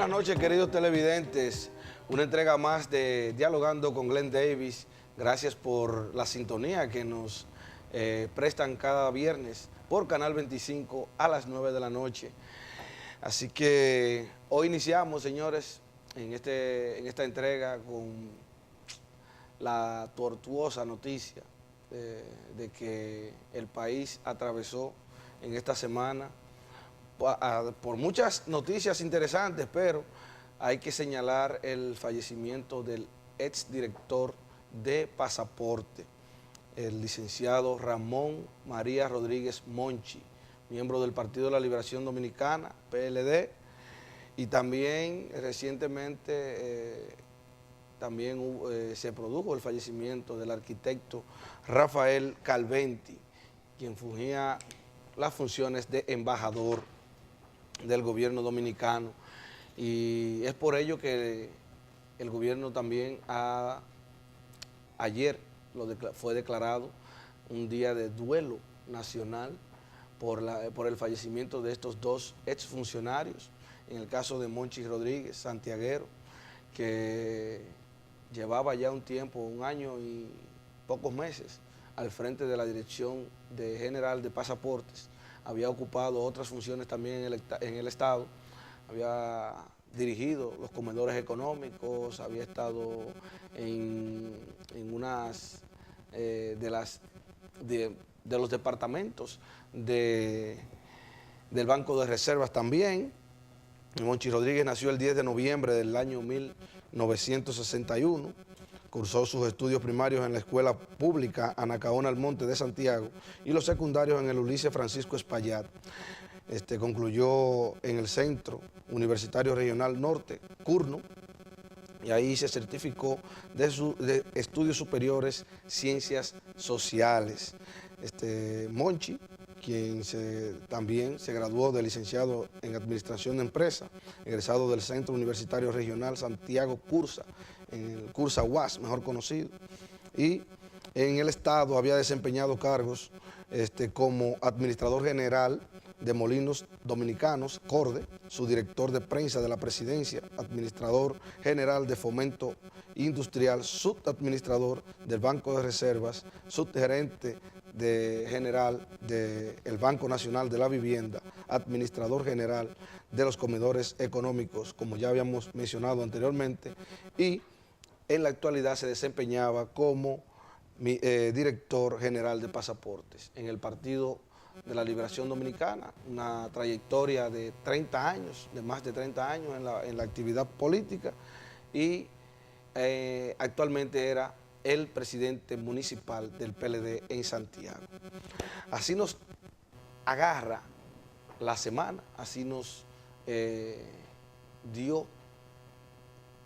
Buenas noches, queridos televidentes. Una entrega más de Dialogando con Glenn Davis. Gracias por la sintonía que nos prestan cada viernes por Canal 25 a las 9 de la noche. Así que hoy iniciamos, señores, en esta entrega con la tortuosa noticia de que el país atravesó en esta semana por muchas noticias interesantes, pero hay que señalar el fallecimiento del exdirector de Pasaporte, el licenciado Ramón María Rodríguez Monchi, miembro del Partido de la Liberación Dominicana, PLD, y también recientemente se produjo el fallecimiento del arquitecto Rafael Calventi, quien fungía las funciones de embajador del gobierno dominicano, y es por ello que el gobierno también ayer fue declarado un día de duelo nacional por el fallecimiento de estos dos exfuncionarios. En el caso de Monchi Rodríguez, santiaguero, que llevaba ya un tiempo, un año y pocos meses, al frente de la Dirección General de Pasaportes. Había ocupado otras funciones también en el Estado, había dirigido los comedores económicos, había estado en unas de los departamentos del Banco de Reservas también. Monchi Rodríguez nació el 10 de noviembre del año 1961, cursó sus estudios primarios en la Escuela Pública Anacaona Almonte de Santiago y los secundarios en el Ulises Francisco Espaillat. Concluyó en el Centro Universitario Regional Norte, CURNO, y ahí se certificó de Estudios Superiores Ciencias Sociales. Monchi, quien también se graduó de licenciado en Administración de Empresa, egresado del Centro Universitario Regional Santiago Cursa, en el Cursa UAS, mejor conocido, y en el Estado había desempeñado cargos como administrador general de Molinos Dominicanos, CORDE, subdirector de prensa de la Presidencia, administrador general de Fomento Industrial, subadministrador del Banco de Reservas, subgerente general del Banco Nacional de la Vivienda, administrador general de los comedores económicos, como ya habíamos mencionado anteriormente, y en la actualidad se desempeñaba como director general de Pasaportes en el Partido de la Liberación Dominicana, una trayectoria de 30 años, de más de 30 años en la actividad política, y actualmente era el presidente municipal del PLD en Santiago. Así nos agarra la semana, así nos dio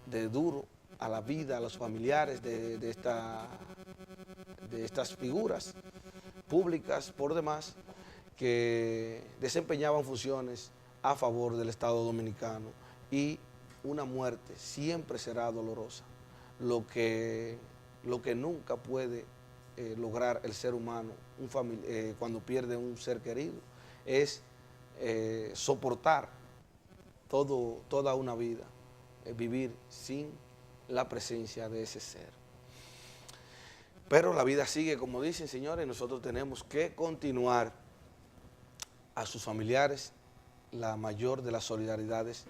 de duro a la vida, a los familiares de estas figuras públicas por demás que desempeñaban funciones a favor del Estado Dominicano, y una muerte siempre será dolorosa. Lo que nunca puede lograr el ser humano cuando pierde un ser querido es soportar toda una vida, vivir sin la presencia de ese ser. Pero la vida sigue, como dicen, señores, nosotros tenemos que continuar. A sus familiares la mayor de las solidaridades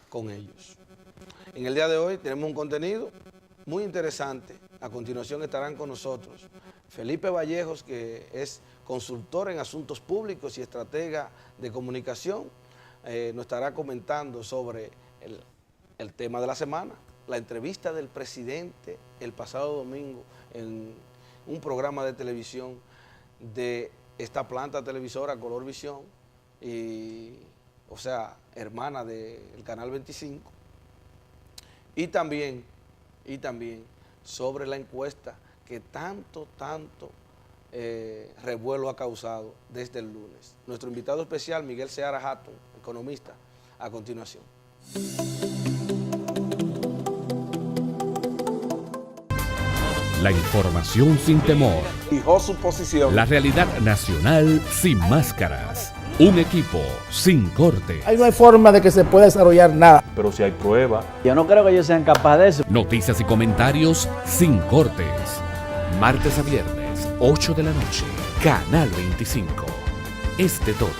con ellos. En el día de hoy tenemos un contenido muy interesante. A continuación estarán con nosotros Felipe Vallejos, que es consultor en asuntos públicos y estratega de comunicación. Nos estará comentando sobre el tema de la semana, la entrevista del presidente el pasado domingo en un programa de televisión de esta planta televisora Color Visión, hermana del Canal 25, y también sobre la encuesta que tanto revuelo ha causado desde el lunes. Nuestro invitado especial, Miguel Seara Hatton, economista, a continuación. La información sin temor. Fijó su posición. La realidad nacional sin máscaras. Un equipo sin corte. Ahí no hay forma de que se pueda desarrollar nada. Pero si hay prueba. Yo no creo que ellos sean capaces de eso. Noticias y comentarios sin cortes. Martes a viernes, 8 de la noche. Canal 25. Es de todos.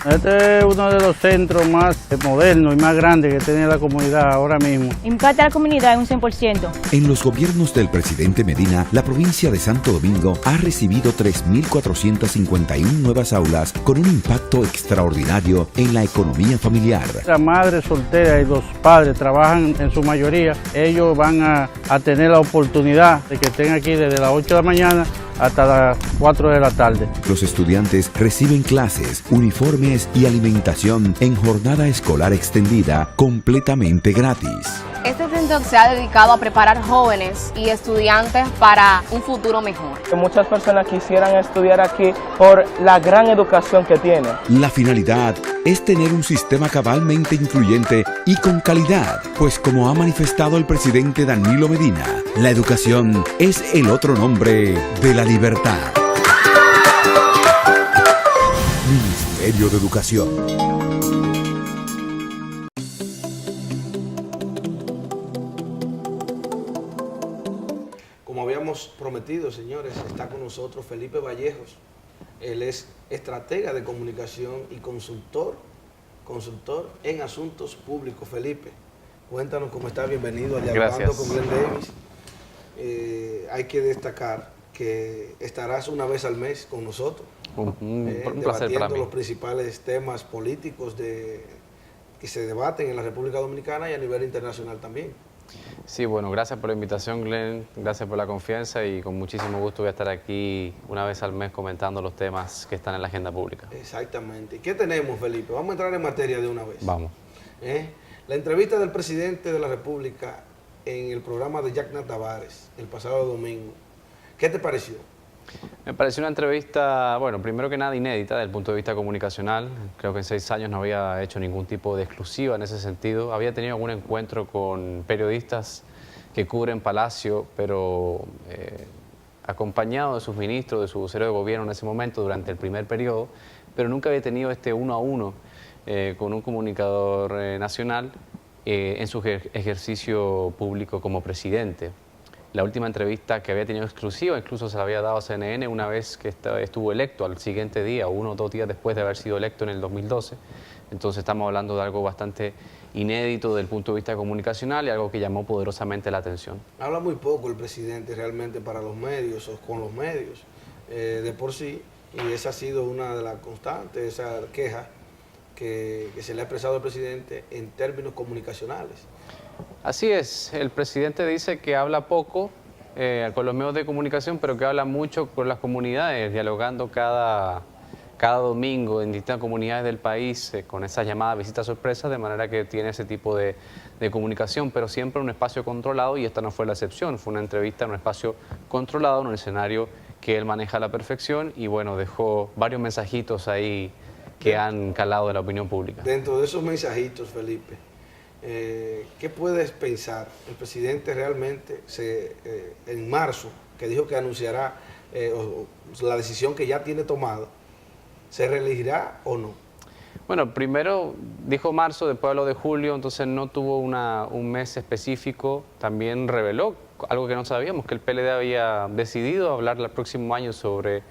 Este es uno de los centros más modernos y más grandes que tiene la comunidad ahora mismo. Impacta a la comunidad en un 100%. En los gobiernos del presidente Medina, la provincia de Santo Domingo ha recibido 3.451 nuevas aulas con un impacto extraordinario en la economía familiar. La madre soltera y los padres trabajan en su mayoría. Ellos van a tener la oportunidad de que estén aquí desde las 8 de la mañana hasta las 4 de la tarde. Los estudiantes reciben clases, uniformes y alimentación en jornada escolar extendida completamente gratis. Este centro se ha dedicado a preparar jóvenes y estudiantes para un futuro mejor. Muchas personas quisieran estudiar aquí por la gran educación que tiene. La finalidad es tener un sistema cabalmente incluyente y con calidad, pues como ha manifestado el presidente Danilo Medina, la educación es el otro nombre de la libertad. Ministerio de Educación. Como habíamos prometido, señores, está con nosotros Felipe Vallejos. Él es estratega de comunicación y consultor en asuntos públicos. Felipe, cuéntanos cómo está. Bienvenido a Dialogando con Glenn Davis. Hay que destacar que estarás una vez al mes con nosotros, un placer para mí. Los principales temas políticos que se debaten en la República Dominicana y a nivel internacional también. Sí, bueno, gracias por la invitación, Glenn, gracias por la confianza y con muchísimo gusto voy a estar aquí una vez al mes comentando los temas que están en la agenda pública. Exactamente. ¿Y qué tenemos, Felipe? Vamos a entrar en materia de una vez. Vamos. La entrevista del presidente de la República en el programa de Jack Tavares el pasado domingo, ¿qué te pareció? Me pareció una entrevista, bueno, primero que nada inédita desde el punto de vista comunicacional. Creo que en 6 años no había hecho ningún tipo de exclusiva en ese sentido. Había tenido algún encuentro con periodistas que cubren Palacio, pero acompañado de sus ministros, de su vocero de gobierno en ese momento durante el primer periodo, pero nunca había tenido este 1 a 1 con un comunicador nacional en su ejercicio público como presidente. La última entrevista que había tenido exclusiva, incluso se la había dado a CNN una vez que estuvo electo, al siguiente día, 1 o 2 días después de haber sido electo en el 2012. Entonces estamos hablando de algo bastante inédito desde el punto de vista comunicacional y algo que llamó poderosamente la atención. Habla muy poco el presidente realmente para los medios o con los medios de por sí, y esa ha sido una de las constantes, esa queja que se le ha expresado al presidente en términos comunicacionales. Así es, el presidente dice que habla poco con los medios de comunicación, pero que habla mucho con las comunidades, dialogando cada domingo en distintas comunidades del país con esas llamadas visitas sorpresas, de manera que tiene ese tipo de comunicación, pero siempre en un espacio controlado, y esta no fue la excepción, fue una entrevista en un espacio controlado, en un escenario que él maneja a la perfección y bueno, dejó varios mensajitos ahí que han calado de la opinión pública. Dentro de esos mensajitos, Felipe, ¿qué puedes pensar? El presidente realmente, en marzo, que dijo que anunciará la decisión que ya tiene tomada, ¿se reelegirá o no? Bueno, primero dijo marzo, después habló de julio, entonces no tuvo un mes específico. También reveló algo que no sabíamos, que el PLD había decidido hablar el próximo año sobre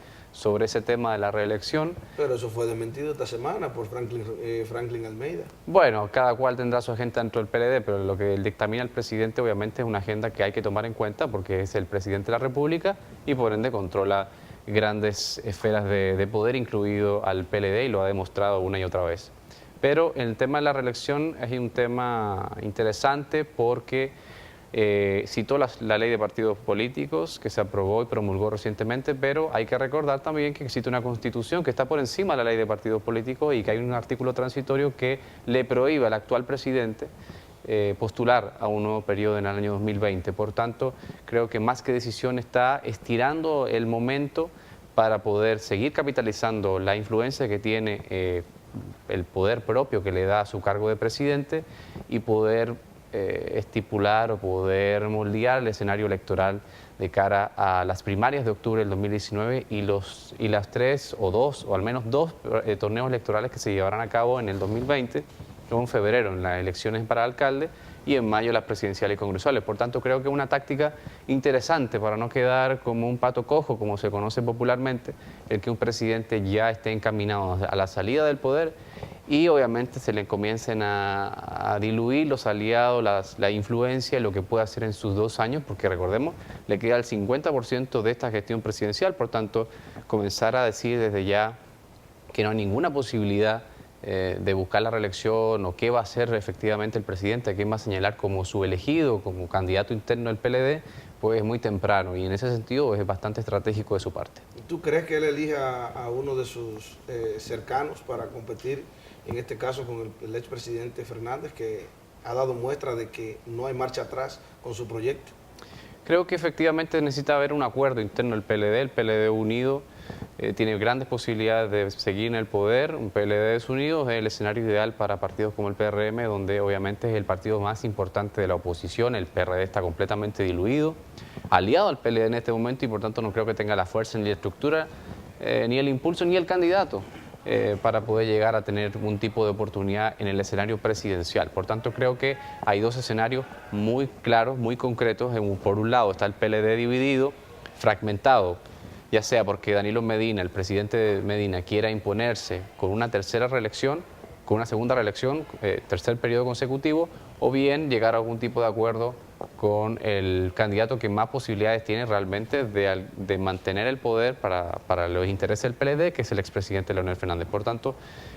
ese tema de la reelección. Pero eso fue desmentido esta semana por Franklin Almeida. Bueno, cada cual tendrá su agenda dentro del PLD, pero lo que dictamina el presidente obviamente es una agenda que hay que tomar en cuenta porque es el presidente de la República y por ende controla grandes esferas de poder, incluido al PLD, y lo ha demostrado una y otra vez. Pero el tema de la reelección es un tema interesante porque citó la ley de partidos políticos que se aprobó y promulgó recientemente, pero hay que recordar también que existe una constitución que está por encima de la ley de partidos políticos y que hay un artículo transitorio que le prohíbe al actual presidente postular a un nuevo periodo en el año 2020. Por tanto, creo que más que decisión está estirando el momento para poder seguir capitalizando la influencia que tiene el poder propio que le da a su cargo de presidente y poder estipular o poder moldear el escenario electoral de cara a las primarias de octubre del 2019 y las 3 o 2, o al menos 2 torneos electorales que se llevarán a cabo en el 2020, en febrero en las elecciones para alcalde y en mayo las presidenciales y congresuales. Por tanto, creo que es una táctica interesante para no quedar como un pato cojo, como se conoce popularmente, el que un presidente ya esté encaminado a la salida del poder y obviamente se le comiencen a diluir los aliados, la influencia, lo que puede hacer en sus 2 años, porque recordemos, le queda el 50% de esta gestión presidencial, por tanto, comenzar a decir desde ya que no hay ninguna posibilidad de buscar la reelección o qué va a hacer efectivamente el presidente, a quién va a señalar como su elegido, como candidato interno del PLD, pues es muy temprano y en ese sentido es bastante estratégico de su parte. ¿Tú crees que él elija a uno de sus cercanos para competir, en este caso con el expresidente Fernández, que ha dado muestra de que no hay marcha atrás con su proyecto? Creo que efectivamente necesita haber un acuerdo interno del PLD, el PLD unido tiene grandes posibilidades de seguir en el poder, un PLD desunido es el escenario ideal para partidos como el PRM, donde obviamente es el partido más importante de la oposición, el PRD está completamente diluido, aliado al PLD en este momento y por tanto no creo que tenga la fuerza ni la estructura, ni el impulso ni el candidato para poder llegar a tener un tipo de oportunidad en el escenario presidencial. Por tanto, creo que hay 2 escenarios muy claros, muy concretos. Por un lado está el PLD dividido, fragmentado, ya sea porque Danilo Medina, el presidente Medina, quiera imponerse con una tercera reelección, con una segunda reelección, tercer periodo consecutivo, o bien llegar a algún tipo de acuerdo con el candidato que más posibilidades tiene realmente de mantener el poder para los intereses del PLD, que es el expresidente Leonel Fernández. Por tanto,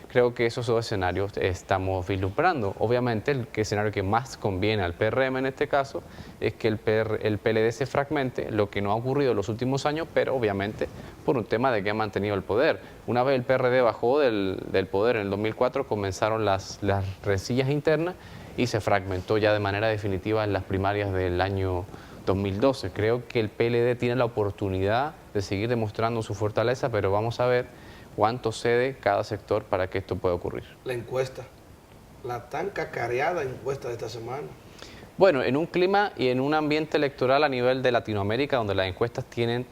creo que esos 2 escenarios estamos vislumbrando. Obviamente, el escenario que más conviene al PRM en este caso es que el PLD se fragmente, lo que no ha ocurrido en los últimos años, pero obviamente por un tema de que ha mantenido el poder. Una vez el PRD bajó del poder en el 2004, comenzaron las rencillas internas y se fragmentó ya de manera definitiva en las primarias del año 2012. Creo que el PLD tiene la oportunidad de seguir demostrando su fortaleza, pero vamos a ver cuánto cede cada sector para que esto pueda ocurrir. La encuesta, la tan cacareada encuesta de esta semana. Bueno, en un clima y en un ambiente electoral a nivel de Latinoamérica, donde las encuestas tienen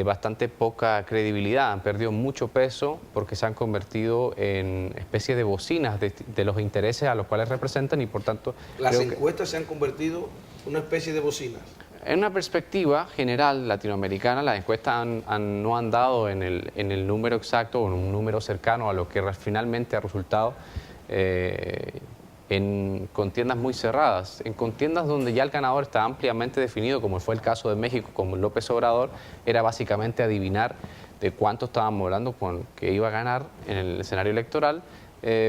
bastante poca credibilidad, han perdido mucho peso porque se han convertido en especie de bocinas de los intereses a los cuales representan y por tanto... Las encuestas se han convertido en una especie de bocinas. En una perspectiva general latinoamericana, las encuestas no han dado en el número exacto o en un número cercano a lo que finalmente ha resultado en contiendas muy cerradas, en contiendas donde ya el ganador está ampliamente definido, como fue el caso de México con López Obrador, era básicamente adivinar de cuánto estábamos hablando con que iba a ganar en el escenario electoral,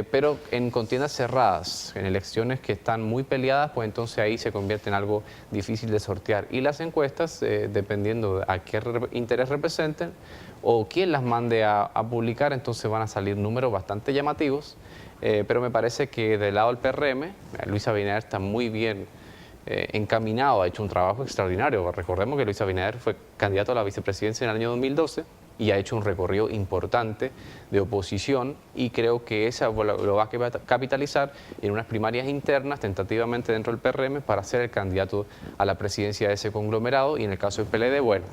pero en contiendas cerradas, en elecciones que están muy peleadas, pues entonces ahí se convierte en algo difícil de sortear. Y las encuestas, dependiendo a qué interés representen o quién las mande a publicar, entonces van a salir números bastante llamativos. Pero me parece que del lado del PRM, Luis Abinader está muy bien encaminado, ha hecho un trabajo extraordinario. Recordemos que Luis Abinader fue candidato a la vicepresidencia en el año 2012 y ha hecho un recorrido importante de oposición y creo que esa lo va a capitalizar en unas primarias internas tentativamente dentro del PRM para ser el candidato a la presidencia de ese conglomerado y en el caso del PLD, bueno,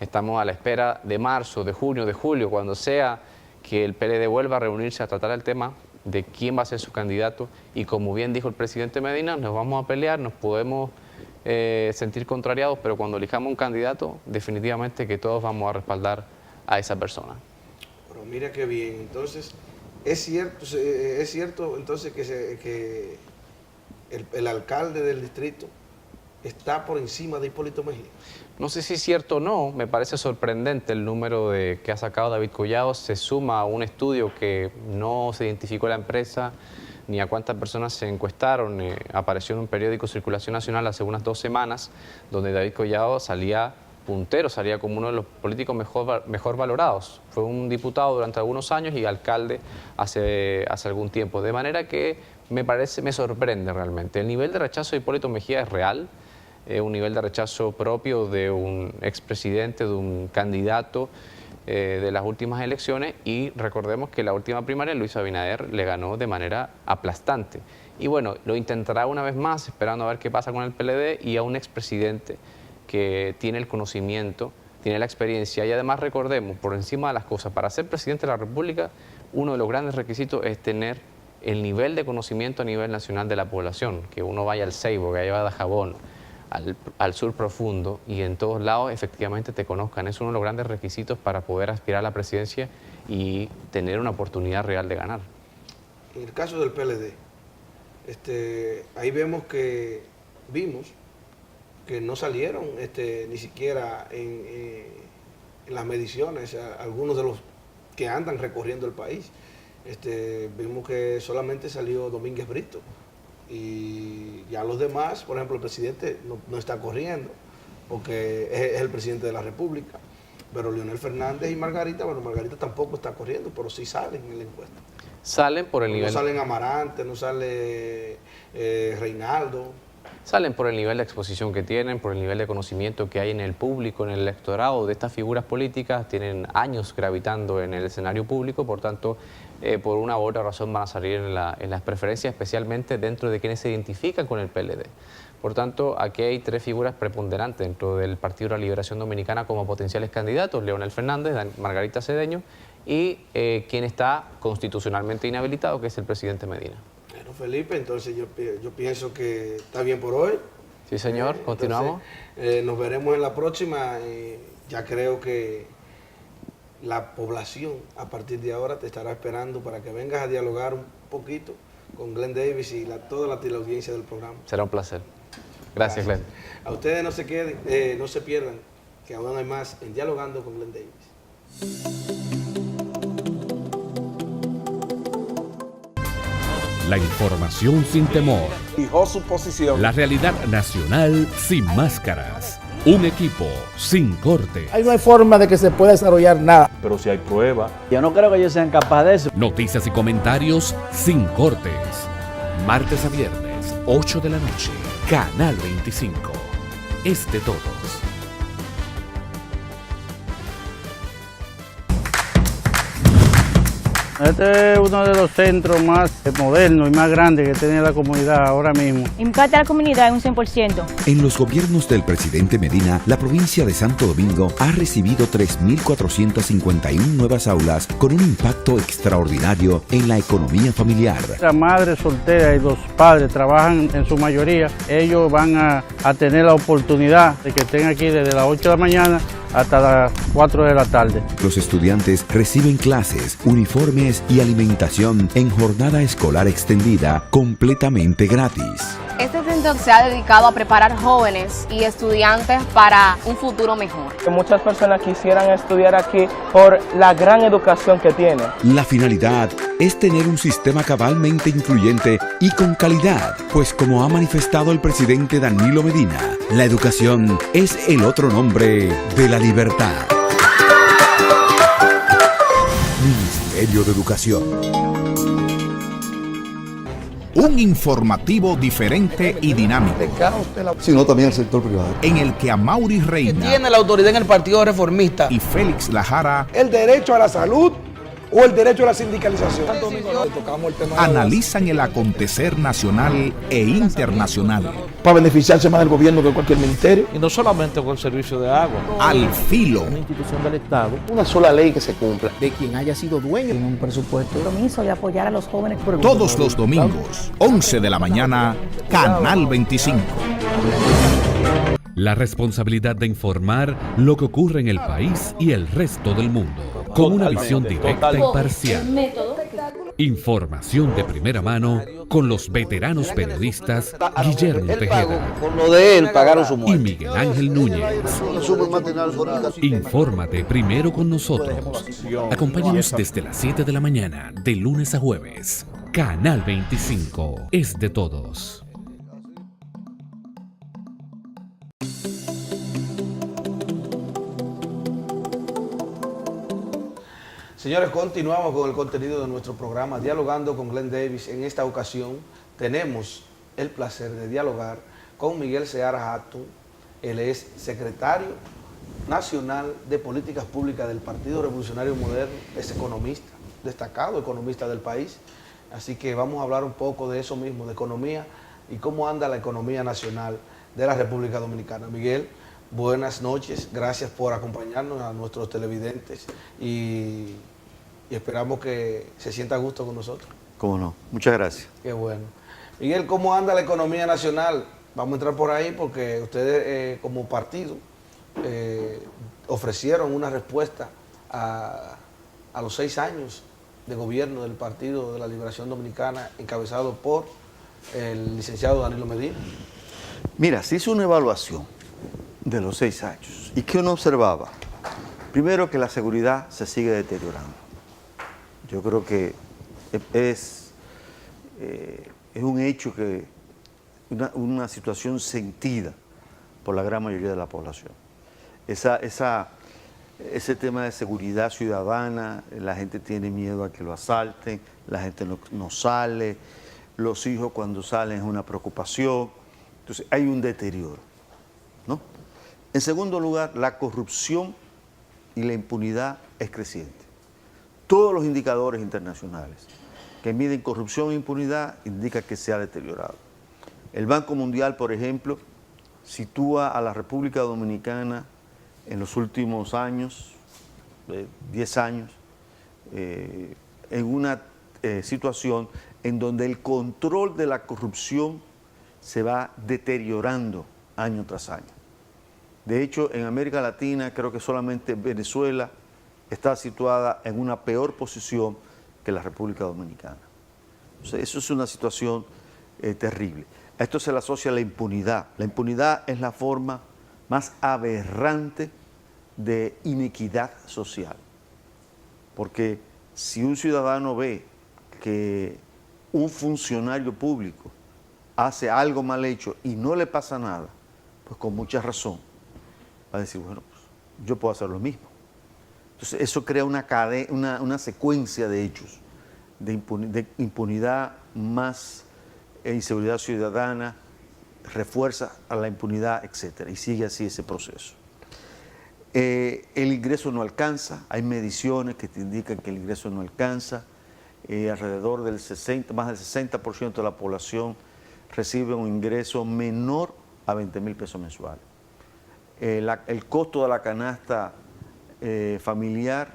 estamos a la espera de marzo, de junio, de julio, cuando sea que el PLD vuelva a reunirse a tratar el tema de quién va a ser su candidato y como bien dijo el presidente Medina, nos vamos a pelear, nos podemos sentir contrariados, pero cuando elijamos un candidato, definitivamente que todos vamos a respaldar a esa persona. Pero mira qué bien, entonces, es cierto entonces que el alcalde del distrito está por encima de Hipólito Mejía. No sé si es cierto o no, me parece sorprendente el número que ha sacado David Collado, se suma a un estudio que no se identificó la empresa ni a cuántas personas se encuestaron, apareció en un periódico Circulación Nacional hace unas 2 semanas, donde David Collado salía puntero, salía como uno de los políticos mejor valorados. Fue un diputado durante algunos años y alcalde hace algún tiempo, de manera que me sorprende realmente. El nivel de rechazo de Hipólito Mejía es real, un nivel de rechazo propio de un expresidente, de un candidato de las últimas elecciones y recordemos que la última primaria Luis Abinader le ganó de manera aplastante Y bueno, lo intentará una vez más, esperando a ver qué pasa con el PLD, y a un expresidente que tiene el conocimiento, tiene la experiencia, y además recordemos, por encima de las cosas, para ser presidente de la República, uno de los grandes requisitos es tener el nivel de conocimiento a nivel nacional de la población, que uno vaya al Ceibo, que vaya a Dajabón, al sur profundo, y en todos lados efectivamente te conozcan. Es uno de los grandes requisitos para poder aspirar a la presidencia y tener una oportunidad real de ganar. En el caso del PLD, ahí vimos que no salieron ni siquiera en las mediciones algunos de los que andan recorriendo el país. Vimos que solamente salió Domínguez Brito y ya los demás, por ejemplo, el presidente no está corriendo porque es el presidente de la República, pero Leonel Fernández y Margarita, bueno, Margarita tampoco está corriendo, pero sí salen en la encuesta. Salen por el nivel... No salen Amarante, no sale Reinaldo. Salen por el nivel de exposición que tienen, por el nivel de conocimiento que hay en el público, en el electorado de estas figuras políticas. Tienen años gravitando en el escenario público, por tanto, por una u otra razón van a salir en las preferencias, especialmente dentro de quienes se identifican con el PLD. Por tanto, aquí hay tres figuras preponderantes dentro del Partido de la Liberación Dominicana como potenciales candidatos: Leonel Fernández, Margarita Cedeño y quien está constitucionalmente inhabilitado, que es el presidente Medina. Bueno, Felipe, entonces yo pienso que está bien por hoy. Sí, señor, continuamos. Entonces, nos veremos en la próxima. Ya creo que la población a partir de ahora te estará esperando para que vengas a dialogar un poquito con Glenn Davis y toda la audiencia del programa. Será un placer. Gracias, Glenn. A ustedes no se queden, no se pierdan, que aún hay más en Dialogando con Glenn Davis. La información sin temor. Fijó su posición. La realidad nacional sin máscaras. Un equipo sin corte. Ahí no hay forma de que se pueda desarrollar nada. Pero si hay pruebas. Yo no creo que ellos sean capaces de eso. Noticias y comentarios sin cortes. Martes a viernes, 8 de la noche. Canal 25. Es de todos. Este es uno de los centros más modernos y más grandes que tiene la comunidad ahora mismo. Impacta a la comunidad en un 100%. En los gobiernos del presidente Medina, la provincia de Santo Domingo ha recibido 3.451 nuevas aulas con un impacto extraordinario en la economía familiar. La madre soltera y los padres trabajan en su mayoría. Ellos van a tener la oportunidad de que estén aquí desde las 8 de la mañana hasta las 4 de la tarde. Los estudiantes reciben clases, uniformes y alimentación en jornada escolar extendida completamente gratis. Este centro se ha dedicado a preparar jóvenes y estudiantes para un futuro mejor. Muchas personas quisieran estudiar aquí por la gran educación que tiene. La finalidad es tener un sistema cabalmente incluyente y con calidad, pues como ha manifestado el presidente Danilo Medina, la educación es el otro nombre de la libertad. Ministerio de Educación. Un informativo diferente y dinámico, sino también el sector privado, en el que Amaury Reina tiene la autoridad en el Partido Reformista y Félix Lajara el derecho a la salud o el derecho a la sindicalización. Analizan el acontecer nacional e internacional. Para beneficiarse más del gobierno que cualquier ministerio. Y no solamente con el servicio de agua. Al filo. Una institución del Estado. una sola ley que se cumpla. De quien haya sido dueño en un presupuesto. Compromiso de apoyar a los jóvenes. Todos los domingos, 11 de la mañana, Canal 25. La responsabilidad de informar lo que ocurre en el país y el resto del mundo, con una visión directa y parcial. Información de primera mano con los veteranos periodistas Guillermo Tejeda Con lo de él pagaron su y muerte. Miguel Ángel Núñez. Infórmate primero con nosotros. Acompáñanos desde las 7 de la mañana, de lunes a jueves. Canal 25 es de todos. Señores, continuamos con el contenido de nuestro programa Dialogando con Glenn Davis. En esta ocasión tenemos el placer de dialogar con Miguel Seara Hatton. Él es secretario nacional de Políticas Públicas del Partido Revolucionario Moderno, es economista, destacado economista del país. Así que vamos a hablar un poco de eso mismo, de economía y cómo anda la economía nacional de la República Dominicana. Miguel, buenas noches, gracias por acompañarnos a nuestros televidentes y esperamos que se sienta a gusto con nosotros. Cómo no, muchas gracias. Qué bueno. Miguel, ¿cómo anda la economía nacional? Vamos a entrar por ahí porque ustedes como partido ofrecieron una respuesta a los 6 años de gobierno del Partido de la Liberación Dominicana encabezado por el licenciado Danilo Medina. Mira, se hizo una evaluación de los 6 años. ¿Y qué uno observaba? Primero, que la seguridad se sigue deteriorando. Yo creo que es un hecho que una situación sentida por la gran mayoría de la población. Ese tema de seguridad ciudadana, la gente tiene miedo a que lo asalten, la gente no sale, los hijos cuando salen es una preocupación, entonces hay un deterioro, ¿no? En segundo lugar, la corrupción y la impunidad es creciente. Todos los indicadores internacionales que miden corrupción e impunidad indican que se ha deteriorado. El Banco Mundial, por ejemplo, sitúa a la República Dominicana en los últimos años, 10 años, en una situación en donde el control de la corrupción se va deteriorando año tras año. De hecho, en América Latina creo que solamente Venezuela está situada en una peor posición que la República Dominicana. O sea, eso es una situación terrible. A esto se le asocia la impunidad. La impunidad es la forma más aberrante de inequidad social. Porque si un ciudadano ve que un funcionario público hace algo mal hecho y no le pasa nada, pues con mucha razón va a decir, bueno, pues yo puedo hacer lo mismo. Entonces eso crea una secuencia de hechos de impunidad más inseguridad ciudadana, refuerza a la impunidad, etc. Y sigue así ese proceso. El ingreso no alcanza, hay mediciones que te indican que el ingreso no alcanza, alrededor del más del 60% de la población recibe un ingreso menor a 20,000 pesos mensuales. El costo de la canasta familiar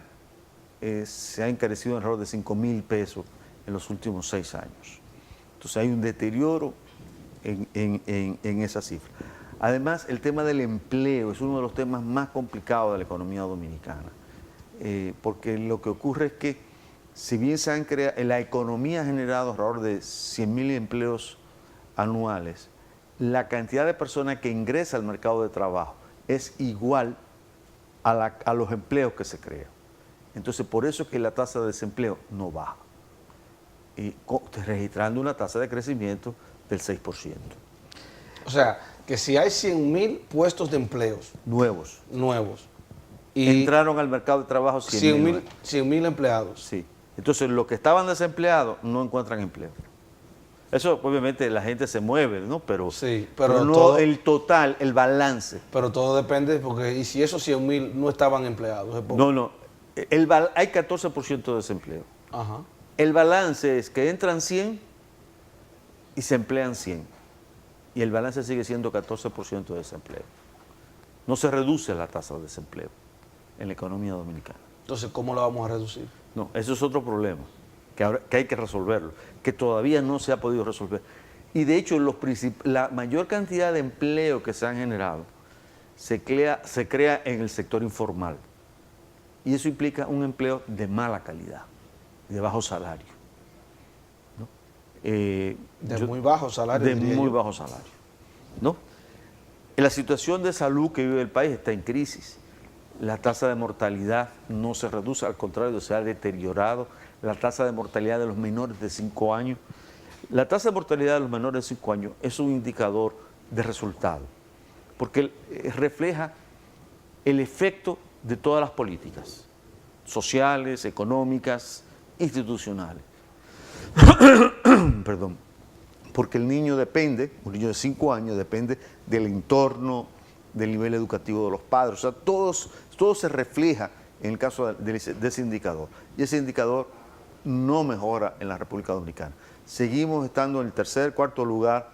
se ha encarecido alrededor de 5,000 pesos en los últimos 6 años. Entonces hay un deterioro en esa cifra. Además, el tema del empleo es uno de los temas más complicados de la economía dominicana, porque lo que ocurre es que si bien se han creado, la economía ha generado alrededor de 100,000 empleos anuales, la cantidad de personas que ingresa al mercado de trabajo es igual a los empleos que se crean. Entonces, por eso es que la tasa de desempleo no baja, y registrando una tasa de crecimiento del 6%. O sea, que si hay 100,000 puestos de empleos nuevos y entraron al mercado de trabajo 100,000 empleados. Sí. Entonces, los que estaban desempleados no encuentran empleo. Eso, obviamente, la gente se mueve, ¿no? Pero, sí, pero no todo, el total, el balance. Pero todo depende, porque y si esos 100,000 no estaban empleados. No. Hay 14% de desempleo. Ajá. El balance es que entran 100 y se emplean 100. Y el balance sigue siendo 14% de desempleo. No se reduce la tasa de desempleo en la economía dominicana. Entonces, ¿cómo la vamos a reducir? No, eso es otro problema, que hay que resolverlo, que todavía no se ha podido resolver. Y de hecho, la mayor cantidad de empleo que se han generado se crea en el sector informal. Y eso implica un empleo de mala calidad, de bajo salario. ¿No? Muy bajo salario. De muy bajo salario. ¿No? La situación de salud que vive el país está en crisis. La tasa de mortalidad no se reduce, al contrario, se ha deteriorado. La tasa de mortalidad de los menores de 5 años. La tasa de mortalidad de los menores de 5 años es un indicador de resultado, porque refleja el efecto de todas las políticas sociales, económicas, institucionales. Perdón. Porque el niño depende, un niño de 5 años depende del entorno, del nivel educativo de los padres. O sea, todo se refleja en el caso de ese indicador. Y ese indicador no mejora en la República Dominicana. Seguimos estando en el tercer, cuarto lugar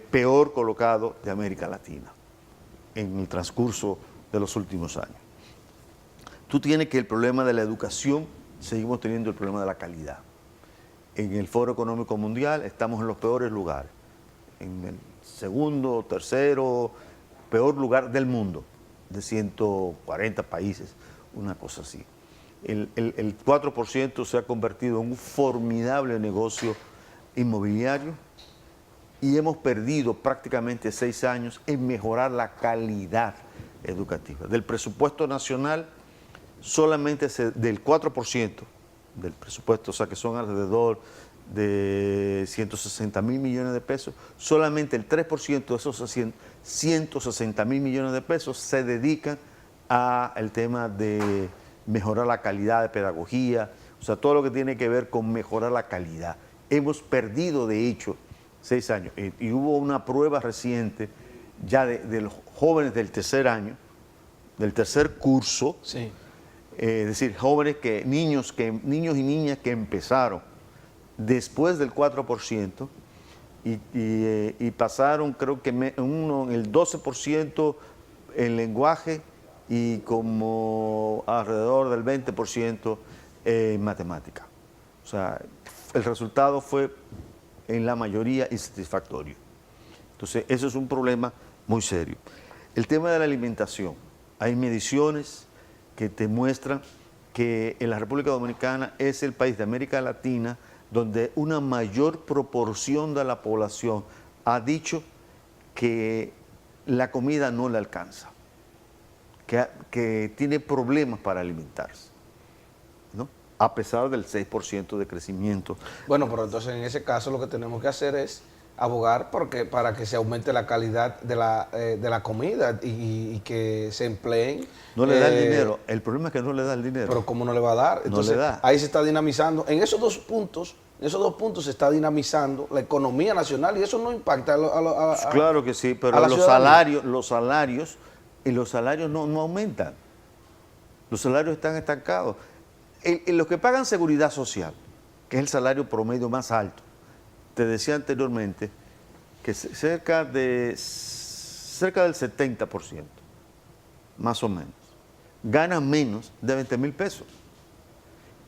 peor colocado de América Latina en el transcurso de los últimos años. Tú tienes que el problema de la educación, seguimos teniendo el problema de la calidad. En el Foro Económico Mundial estamos en los peores lugares, en el segundo, tercero, peor lugar del mundo, de 140 países, una cosa así. El 4% se ha convertido en un formidable negocio inmobiliario y hemos perdido prácticamente 6 años en mejorar la calidad educativa. Del presupuesto nacional, solamente del 4% del presupuesto, o sea que son alrededor de 160.000 millones de pesos, solamente el 3% de esos 160.000 millones de pesos se dedican al tema de mejorar la calidad de pedagogía, o sea, todo lo que tiene que ver con mejorar la calidad. Hemos perdido, de hecho, 6 años. Y hubo una prueba reciente ya de los jóvenes del tercer año, del tercer curso, sí. Es decir, jóvenes niños y niñas que empezaron después del 4% y pasaron, creo que el 12% en lenguaje y como alrededor del 20% en matemática. O sea, el resultado fue en la mayoría insatisfactorio. Entonces, eso es un problema muy serio. El tema de la alimentación. Hay mediciones que te muestran que en la República Dominicana es el país de América Latina donde una mayor proporción de la población ha dicho que la comida no le alcanza, que tiene problemas para alimentarse, ¿no? A pesar del 6% de crecimiento. Bueno, pero entonces en ese caso lo que tenemos que hacer es abogar para que se aumente la calidad de la comida y que se empleen. No le da el dinero. El problema es que no le da el dinero. Pero ¿cómo no le va a dar? Entonces, no le da. Ahí se está dinamizando. En esos dos puntos se está dinamizando la economía nacional y eso no impacta a claro que sí, pero los salarios no aumentan. Los salarios están estancados. Los que pagan seguridad social, que es el salario promedio más alto, te decía anteriormente que cerca del 70%, más o menos, ganan menos de 20.000 pesos.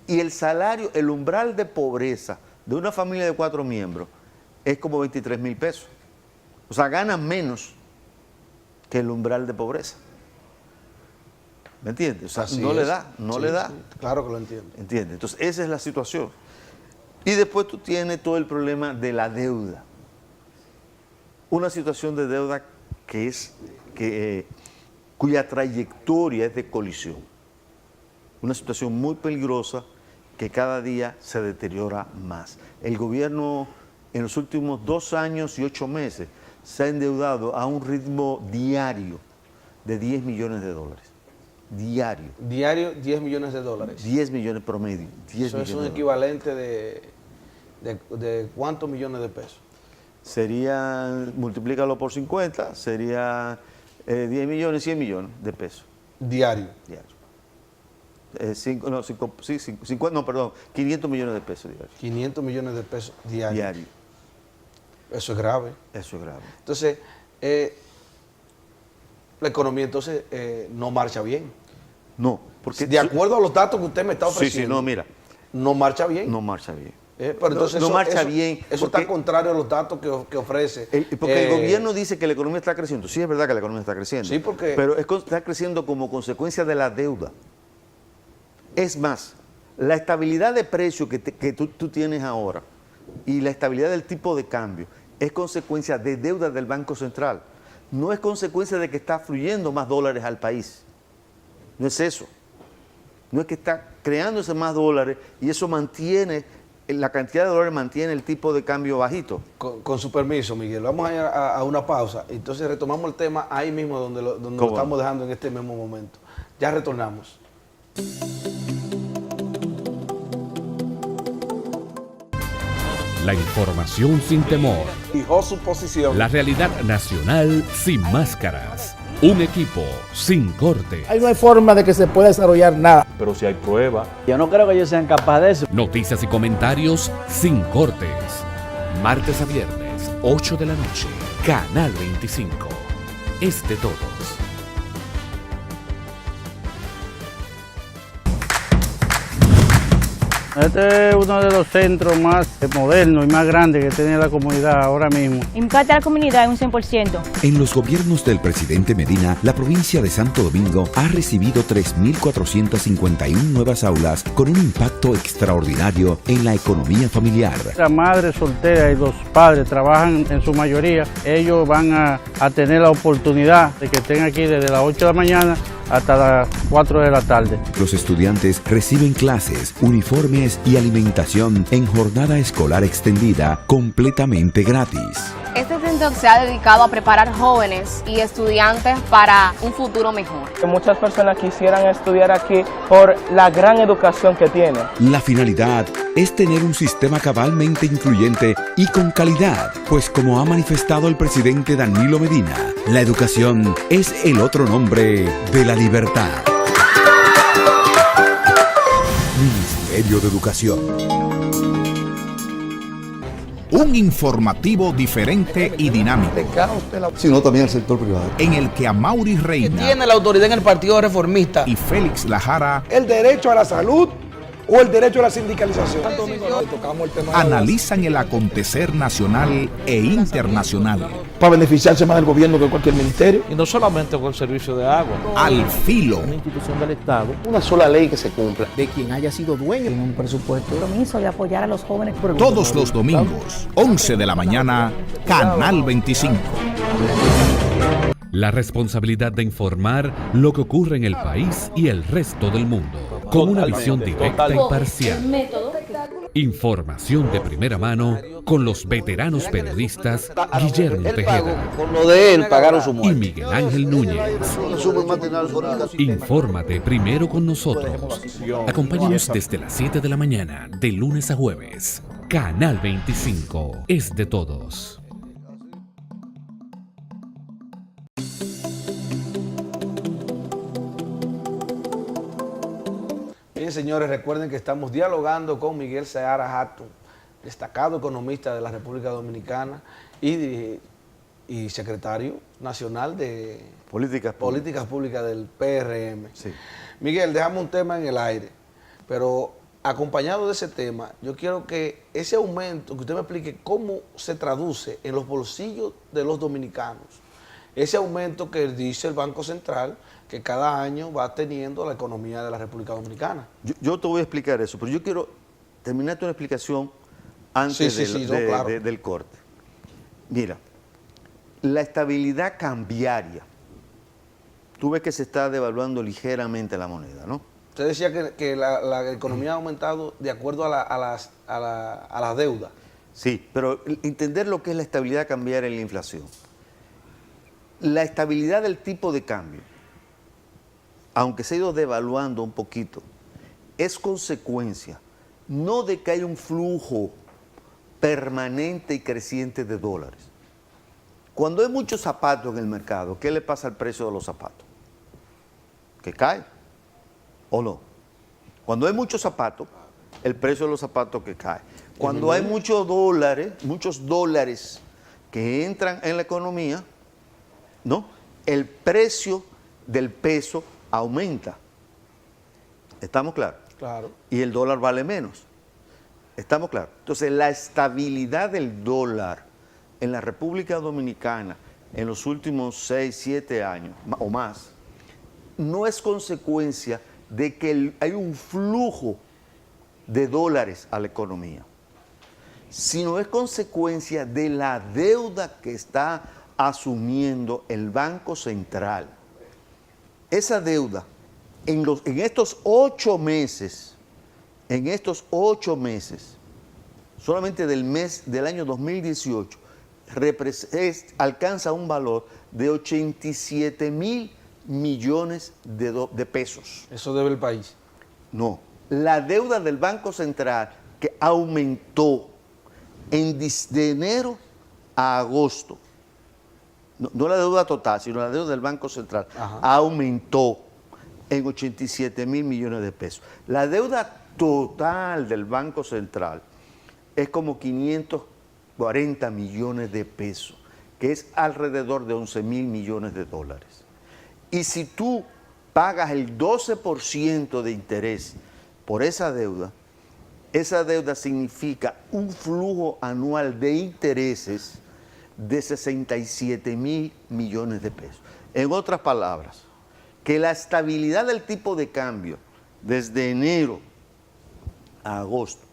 Y el salario, el umbral de pobreza de una familia de 4 miembros es como 23.000 pesos. O sea, ganan menos que el umbral de pobreza. ¿Me entiendes? O sea, Así no es. le da. Sí, claro que lo entiendo. ¿Entiendes? Entonces, esa es la situación. Y después tú tienes todo el problema de la deuda. Una situación de deuda cuya trayectoria es de colisión. Una situación muy peligrosa que cada día se deteriora más. El gobierno en los últimos 2 años y 8 meses se ha endeudado a un ritmo diario de 10 millones de dólares. Diario. Diario, 10 millones de dólares. 10 millones promedio. 10 Eso millones es un de equivalente de ¿cuántos millones de pesos? Sería, multiplícalo por 50, sería 10 millones, 100 millones de pesos. Diario. Diario. 500 millones de pesos diarios. 500 millones de pesos diarios. Diario. Eso es grave. Eso es grave. Entonces, la economía entonces no marcha bien. No, porque... De acuerdo a los datos que usted me está ofreciendo. Sí, no, mira. No marcha bien. No marcha bien. Pero entonces no marcha bien. Eso está contrario a los datos que ofrece. Porque el gobierno dice que la economía está creciendo. Sí, es verdad que la economía está creciendo. Sí, porque... Pero está creciendo como consecuencia de la deuda. Es más, la estabilidad de precio que tú tienes ahora y la estabilidad del tipo de cambio es consecuencia de deuda del Banco Central. No es consecuencia de que está fluyendo más dólares al país. No es eso. No es que está creándose más dólares y eso mantiene, la cantidad de dólares mantiene el tipo de cambio bajito. Con su permiso, Miguel, vamos a ir a una pausa. Entonces retomamos el tema ahí mismo donde lo estamos dejando en este mismo momento. Ya retornamos. La información sin temor. Fijó su posición. La realidad nacional sin máscaras. Un equipo sin corte. Ahí no hay forma de que se pueda desarrollar nada. Pero si hay prueba. Yo no creo que ellos sean capaces de eso. Noticias y comentarios sin cortes. Martes a viernes, 8 de la noche. Canal 25. Es de todos. Este es uno de los centros más modernos y más grandes que tiene la comunidad ahora mismo. Impacta a la comunidad en un 100%. En los gobiernos del presidente Medina, la provincia de Santo Domingo ha recibido 3.451 nuevas aulas con un impacto extraordinario en la economía familiar. La madre soltera y los padres trabajan en su mayoría. Ellos van a tener la oportunidad de que estén aquí desde las 8 de la mañana hasta las 4 de la tarde. Los estudiantes reciben clases, uniformes y alimentación en jornada escolar extendida completamente gratis. Este centro se ha dedicado a preparar jóvenes y estudiantes para un futuro mejor. Muchas personas quisieran estudiar aquí por la gran educación que tiene. La finalidad es tener un sistema cabalmente incluyente y con calidad, pues como ha manifestado el presidente Danilo Medina, la educación es el otro nombre de la libertad. Ministerio de Educación. Un informativo diferente y dinámico, Sino también el sector privado. en el que Amaury Que Reina tiene la autoridad en el Partido Reformista. y Félix Lajara El derecho a la salud o el derecho a la sindicalización. Tocamos el tema de analizan el acontecer nacional e internacional. Para beneficiarse más del gobierno que cualquier ministerio. Y no solamente con el servicio de agua. Al filo, Una institución del Estado Una sola ley que se cumpla. de quien haya sido dueño en un presupuesto. Compromiso de apoyar a los jóvenes. todos los domingos, 11 de la mañana, Canal 25. La responsabilidad de informar lo que ocurre en el país y el resto del mundo. Con una visión directa y parcial. Información de primera mano con los veteranos periodistas Guillermo Tejeda Por lo de él pagaron su y muerte. Miguel Ángel Núñez. Infórmate primero con nosotros. Acompáñanos desde las 7 de la mañana, de lunes a jueves. Canal 25 es de todos. Bien, señores, recuerden que estamos dialogando con Miguel Seara Hatton, destacado economista de la República Dominicana y secretario nacional de Políticas Públicas del PRM. Sí. Miguel, dejamos un tema en el aire, pero acompañado de ese tema, yo quiero que ese aumento, que usted me explique cómo se traduce en los bolsillos de los dominicanos. Ese aumento que dice el Banco Central, que cada año va teniendo la economía de la República Dominicana. Yo te voy a explicar eso, pero yo quiero terminarte una explicación antes del corte. Mira, la estabilidad cambiaria. Tú ves que se está devaluando ligeramente la moneda, ¿no? Usted decía que la economía ha aumentado de acuerdo a la deuda. Sí, pero entender lo que es la estabilidad cambiaria en la inflación. La estabilidad del tipo de cambio, aunque se ha ido devaluando un poquito, es consecuencia no de que haya un flujo permanente y creciente de dólares. Cuando hay muchos zapatos en el mercado, ¿qué le pasa al precio de los zapatos? ¿Que cae o no? Cuando hay muchos zapatos, el precio de los zapatos que cae. Cuando hay muchos dólares que entran en la economía, ¿no? El precio del peso aumenta. ¿Estamos claros? Claro. Y el dólar vale menos. ¿Estamos claros? Entonces, la estabilidad del dólar en la República Dominicana en los últimos 6, 7 años o más, no es consecuencia de que hay un flujo de dólares a la economía, sino es consecuencia de la deuda que está asumiendo el Banco Central. Esa deuda, en estos 8 meses, solamente del año 2018, alcanza un valor de 87.000 millones de pesos. ¿Eso debe el país? No, la deuda del Banco Central que aumentó de enero a agosto, no la deuda total, sino la deuda del Banco Central, aumentó en 87 mil millones de pesos. La deuda total del Banco Central es como 540 millones de pesos, que es alrededor de 11 mil millones de dólares. Y si tú pagas el 12% de interés por esa deuda significa un flujo anual de intereses de 67 mil millones de pesos. En otras palabras, que la estabilidad del tipo de cambio desde enero a agosto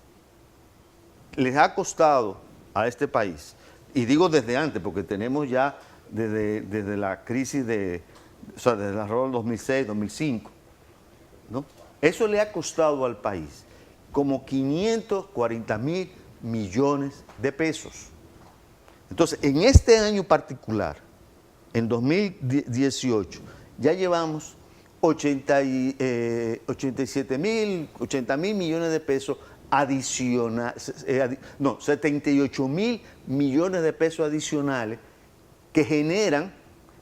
les ha costado a este país, y digo desde antes, porque tenemos ya desde la crisis desde la del 2006, 2005, ¿no? Eso le ha costado al país como 540 mil millones de pesos. Entonces, en este año particular, en 2018, ya llevamos 80 mil millones de pesos adicionales, 78 mil millones de pesos adicionales que generan,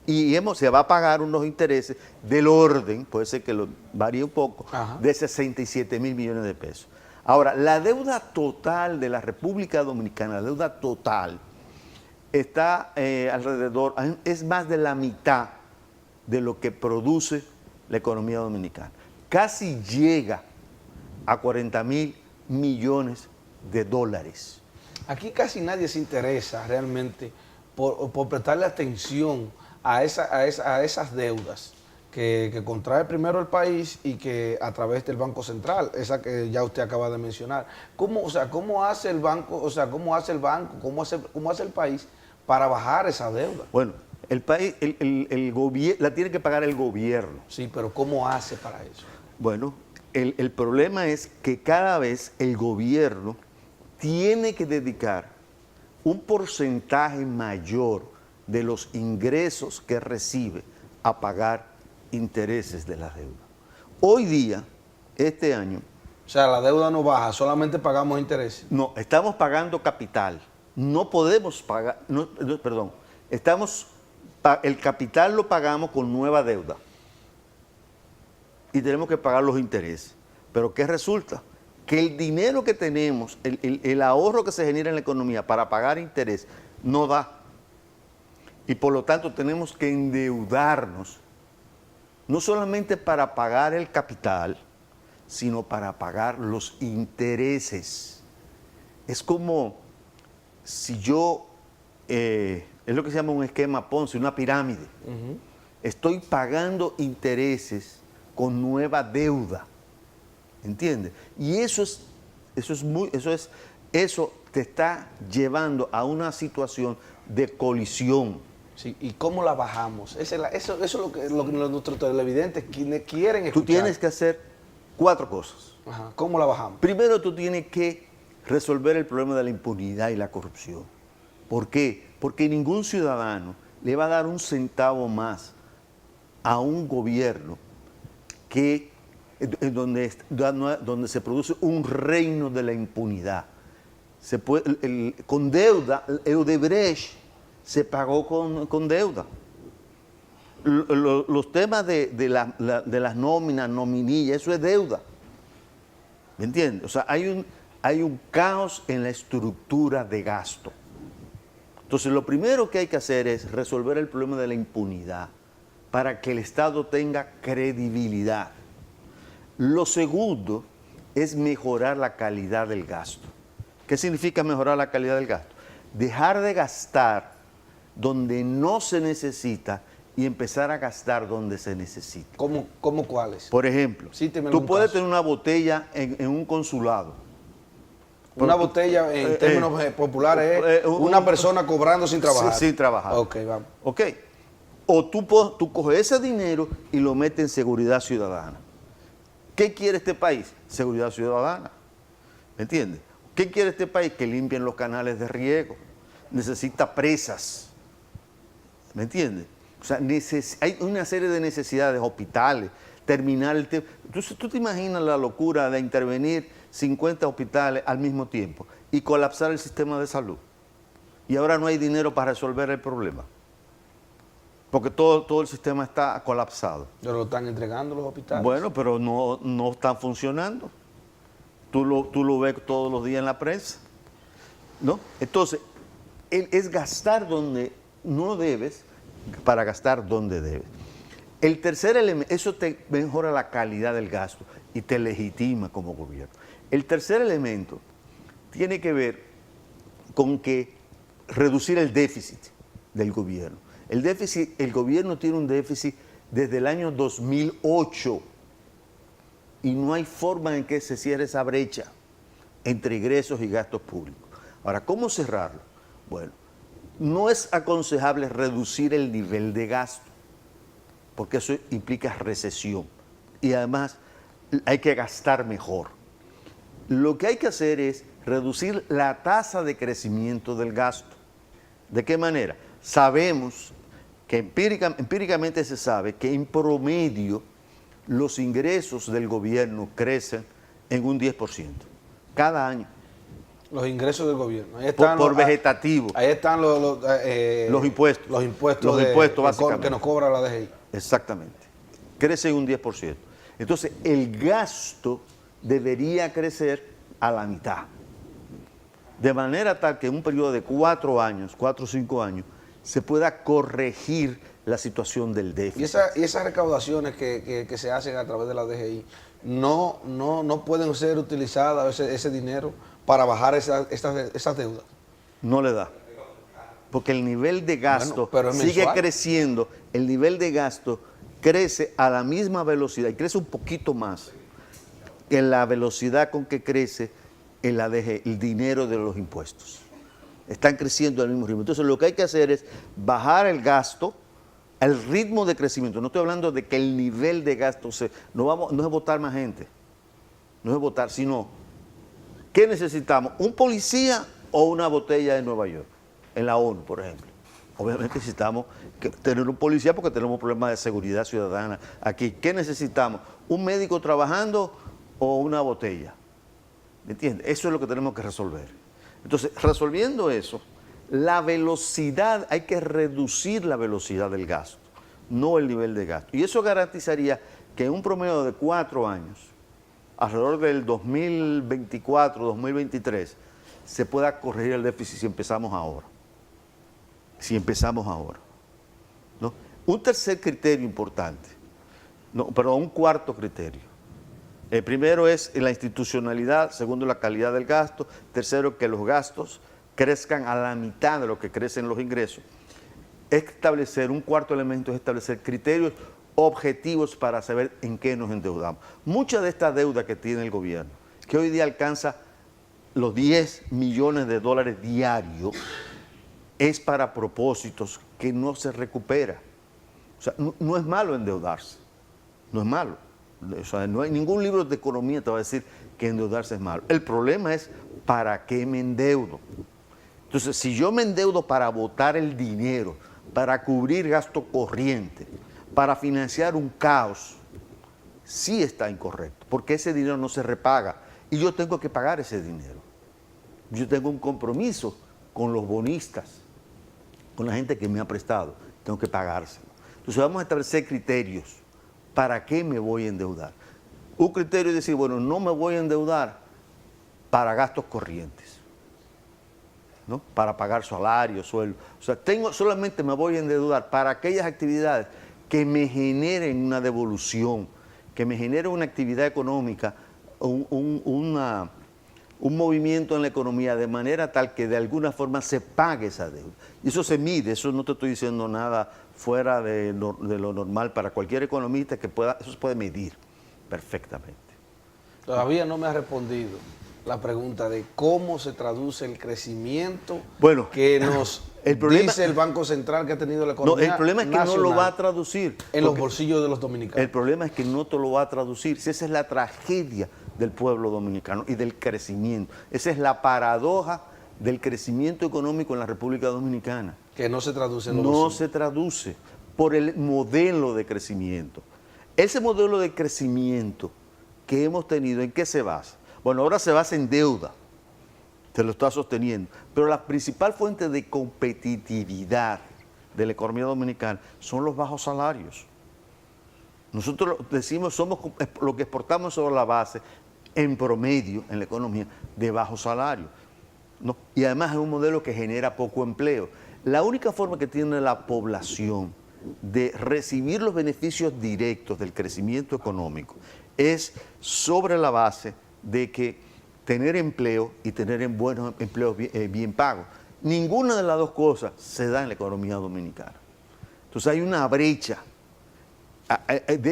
y se va a pagar unos intereses del orden, puede ser que lo varíe un poco, de 67 mil millones de pesos. Ahora, la deuda total de la República Dominicana, la deuda total, está alrededor, es más de la mitad de lo que produce la economía dominicana. Casi llega a 40 mil millones de dólares. Aquí casi nadie se interesa realmente por prestarle atención a esas deudas que contrae primero el país y que a través del Banco Central, esa que ya usted acaba de mencionar. ¿Cómo hace el banco, cómo hace el país para bajar esa deuda? Bueno, el país, el gobierno, la tiene que pagar el gobierno. Sí, pero ¿cómo hace para eso? Bueno, el problema es que cada vez el gobierno tiene que dedicar un porcentaje mayor de los ingresos que recibe a pagar intereses de la deuda. Hoy día, este año... O sea, la deuda no baja, solamente pagamos intereses. No, estamos pagando capital. No podemos pagar... perdón. El capital lo pagamos con nueva deuda. Y tenemos que pagar los intereses. Pero ¿qué resulta? Que el dinero que tenemos, el ahorro que se genera en la economía para pagar interés, no da. Y por lo tanto tenemos que endeudarnos, no solamente para pagar el capital, sino para pagar los intereses. Es como si yo, es lo que se llama un esquema Ponzi, una pirámide. Estoy pagando intereses con nueva deuda, ¿entiendes? Y eso te está llevando a una situación de colisión. Sí, ¿y cómo la bajamos? Eso es lo que nuestros televidentes quieren escuchar. Tú tienes que hacer 4 cosas. ¿Cómo la bajamos? Primero, tú tienes que resolver el problema de la impunidad y la corrupción. ¿Por qué? Porque ningún ciudadano le va a dar un centavo más a un gobierno donde se produce un reino de la impunidad. Con deuda, Odebrecht se pagó con deuda. Los temas de las nóminas, nominillas, eso es deuda. ¿Me entiendes? O sea, hay un caos en la estructura de gasto. Entonces, lo primero que hay que hacer es resolver el problema de la impunidad para que el Estado tenga credibilidad. Lo segundo es mejorar la calidad del gasto. ¿Qué significa mejorar la calidad del gasto? Dejar de gastar donde no se necesita y empezar a gastar donde se necesita. ¿Cómo cuáles? Por ejemplo, tú puedes tener una botella en un consulado. Una botella, en términos populares, es una persona cobrando sin trabajar. Sin trabajar. Ok, vamos. Ok. O tú coges ese dinero y lo metes en seguridad ciudadana. ¿Qué quiere este país? Seguridad ciudadana. ¿Me entiendes? ¿Qué quiere este país? Que limpien los canales de riego. Necesita presas. ¿Me entiendes? O sea, hay una serie de necesidades, hospitales, terminal. ¿Tú te imaginas la locura de intervenir 50 hospitales al mismo tiempo? y colapsar el sistema de salud. Y ahora no hay dinero para resolver el problema. Porque todo el sistema está colapsado. Pero lo están entregando los hospitales. Bueno, pero no están funcionando. Tú lo ves todos los días en la prensa, ¿no? Entonces, es gastar donde no debes para gastar donde debes. El tercer elemento, eso te mejora la calidad del gasto y te legitima como gobierno. El tercer elemento tiene que ver con que reducir el déficit del gobierno. El gobierno tiene un déficit desde el año 2008 y no hay forma en que se cierre esa brecha entre ingresos y gastos públicos. Ahora, ¿cómo cerrarlo? Bueno, no es aconsejable reducir el nivel de gasto, porque eso implica recesión y además hay que gastar mejor. Lo que hay que hacer es reducir la tasa de crecimiento del gasto. ¿De qué manera? Sabemos que empíricamente se sabe que en promedio los ingresos del gobierno crecen en un 10% cada año. Los ingresos del gobierno. Ahí están por vegetativo. Ahí están los impuestos. Los impuestos, básicamente. Que nos cobra la DGI. Exactamente. Crece en un 10%. Entonces, el gasto debería crecer a la mitad. De manera tal que en un periodo de 4 o 5 años, se pueda corregir la situación del déficit. Y esas recaudaciones que se hacen a través de la DGI no pueden ser utilizadas, ese dinero, para bajar esas deudas. No le da. Porque el nivel de gasto sigue creciendo, el nivel de gasto crece a la misma velocidad y crece un poquito más que la velocidad con que crece el dinero de los impuestos. Están creciendo al mismo ritmo. Entonces lo que hay que hacer es bajar el gasto, el ritmo de crecimiento. No estoy hablando de que el nivel de gasto no es votar más gente, no es votar, sino ¿qué necesitamos? ¿Un policía o una botella de Nueva York? En la ONU, por ejemplo. Obviamente necesitamos tener un policía porque tenemos problemas de seguridad ciudadana aquí. ¿Qué necesitamos? ¿Un médico trabajando o una botella? ¿Me entiendes? Eso es lo que tenemos que resolver. Entonces, resolviendo eso, la velocidad, hay que reducir la velocidad del gasto, no el nivel de gasto. Y eso garantizaría que en un promedio de 4 años, alrededor del 2024, 2023, se pueda corregir el déficit si empezamos ahora. ¿No? Un tercer criterio importante, un cuarto criterio. El primero es la institucionalidad, segundo la calidad del gasto, tercero que los gastos crezcan a la mitad de lo que crecen los ingresos. Un cuarto elemento es establecer criterios objetivos para saber en qué nos endeudamos. Mucha de esta deuda que tiene el gobierno, que hoy día alcanza los 10 millones de dólares diarios, es para propósitos que no se recupera. O sea, no es malo endeudarse, no es malo. O sea, no hay ningún libro de economía que te va a decir que endeudarse es malo. El problema es ¿para qué me endeudo? Entonces, si yo me endeudo para botar el dinero, para cubrir gasto corriente, para financiar un caos, sí está incorrecto, porque ese dinero no se repaga y yo tengo que pagar ese dinero. Yo tengo un compromiso con los bonistas, con la gente que me ha prestado, tengo que pagárselo. Entonces vamos a establecer criterios. ¿Para qué me voy a endeudar? Un criterio es decir, bueno, no me voy a endeudar para gastos corrientes, ¿no? Para pagar salario, sueldo. O sea, solamente me voy a endeudar para aquellas actividades que me generen una devolución, que me generen una actividad económica, un movimiento en la economía de manera tal que de alguna forma se pague esa deuda. Y eso se mide, eso no te estoy diciendo nada fuera de lo normal para cualquier economista eso se puede medir perfectamente. Todavía no me ha respondido la pregunta de cómo se traduce el crecimiento que nos dice el Banco Central que ha tenido la economía. No, el problema es que no lo va a traducir. En los bolsillos de los dominicanos. El problema es que no te lo va a traducir. Si esa es la tragedia del pueblo dominicano y del crecimiento. Esa es la paradoja del crecimiento económico en la República Dominicana. Que no se traduce en los bolsillos. No se traduce por el modelo de crecimiento. Ese modelo de crecimiento que hemos tenido, ¿en qué se basa? Bueno, ahora se basa en deuda. te lo está sosteniendo. Pero la principal fuente de competitividad de la economía dominicana son los bajos salarios. Nosotros decimos, somos lo que exportamos sobre la base, en promedio, en la economía, de bajos salarios, ¿no? Y además es un modelo que genera poco empleo. La única forma que tiene la población de recibir los beneficios directos del crecimiento económico es sobre la base de que tener empleo y tener buenos empleos bien pagos. Ninguna de las dos cosas se da en la economía dominicana. Entonces hay una brecha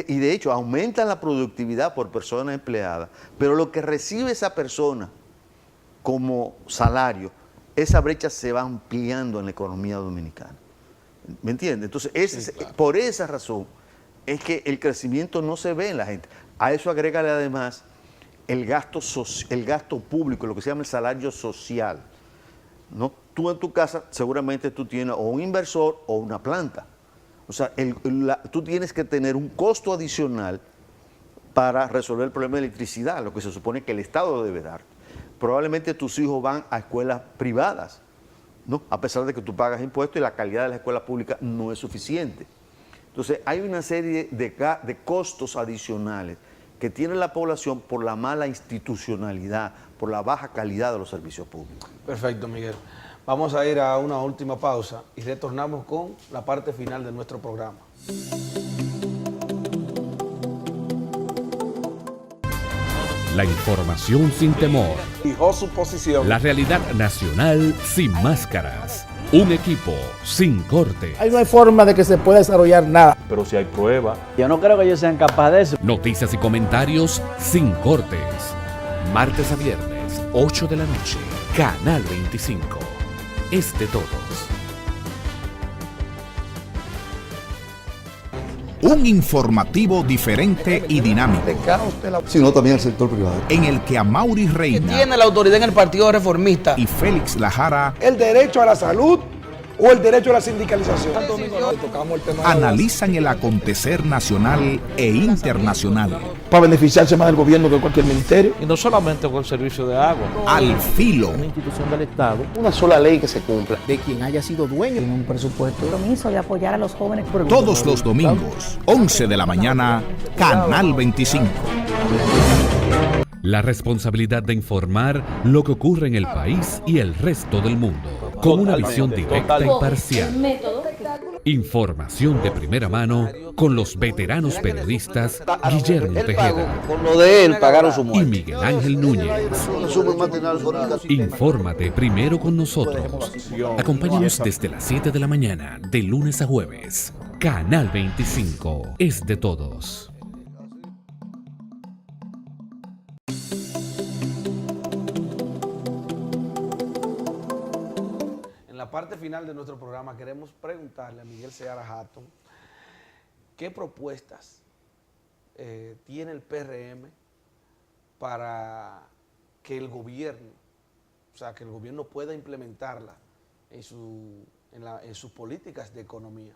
y de hecho aumenta la productividad por persona empleada, pero lo que recibe esa persona como salario, esa brecha se va ampliando en la economía dominicana. ¿Me entiendes? Entonces, sí, claro. Por esa razón es que el crecimiento no se ve en la gente. A eso agrégale además el gasto público, lo que se llama el salario social, ¿no? Tú en tu casa seguramente tú tienes o un inversor o una planta. O sea, tú tienes que tener un costo adicional para resolver el problema de electricidad, lo que se supone que el Estado debe dar. Probablemente tus hijos van a escuelas privadas, ¿no? A pesar de que tú pagas impuestos y la calidad de la escuela pública no es suficiente. Entonces, hay una serie de costos adicionales que tiene la población por la mala institucionalidad, por la baja calidad de los servicios públicos. Perfecto, Miguel. Vamos a ir a una última pausa y retornamos con la parte final de nuestro programa. La información sin temor. Fijó su posición. La realidad nacional sin máscaras. Un equipo sin corte. Ahí no hay forma de que se pueda desarrollar nada. Pero si hay pruebas. Yo no creo que ellos sean capaces de eso. Noticias y comentarios sin cortes. Martes a viernes, 8 de la noche. Canal 25. Es de todos. Un informativo diferente y dinámico. Sino también el sector privado. En el que Amaury Reina. Que tiene la autoridad en el Partido Reformista. Y Félix Lajara. El derecho a la salud o el derecho a la sindicalización. Analizan el acontecer nacional e internacional. Para beneficiarse más del gobierno que cualquier ministerio. Y no solamente con el servicio de agua. Al filo. Una institución del Estado. Una sola ley que se cumpla. De quien haya sido dueño en un presupuesto. El compromiso de apoyar a los jóvenes. Todos los domingos, 11 de la mañana, Canal 25. La responsabilidad de informar lo que ocurre en el país y el resto del mundo. Con una visión directa y parcial. Información de primera mano con los veteranos periodistas Guillermo Tejeda. Con lo de él pagaron su muerte. Y Miguel Ángel Núñez. Infórmate primero con nosotros. Acompáñanos desde las 7 de la mañana, de lunes a jueves. Canal 25 es de todos. En la parte final de nuestro programa queremos preguntarle a Miguel Seara Hatton qué propuestas tiene el PRM para que el gobierno, o sea, que el gobierno pueda implementarla en sus políticas de economía.